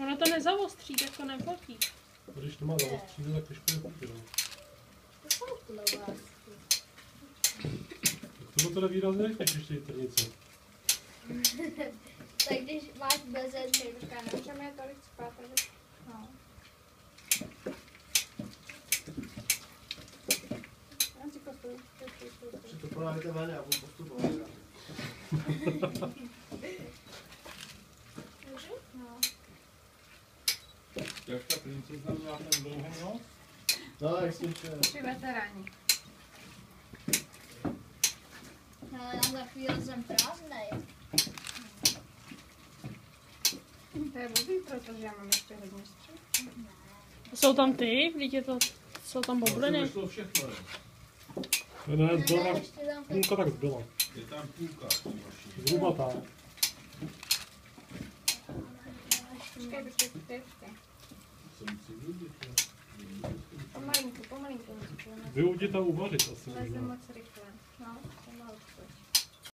Ono to nezavostří, tak to neplatí. Když to má zavostříno, tak těžko neplatí. To jsou klobásky. Tak to teda výrazně nechceš ještě trnice. Tak když máš bezenky, počká, nemůžeme tolik spát, takže... No. Si to podáváte ven a budu postupovat. Můžu? No. Jak ta princezna měla ten dlouhý nos? No, jak si ještě... Tři veteráni. No, já za chvíli jsem prázdnej. To je blbý, protože já mám ještě hodně střih. Jsou tam ty? Vidíte to? Jsou tam bubliny? To všechno je. Ne, zbyla, Ještě tam půlka tak zbyla. Je tam půlka. Zhruba tak. Počkej. Pomalinku. Vyudit a uvařit asi Leze možná. moc rychle. No,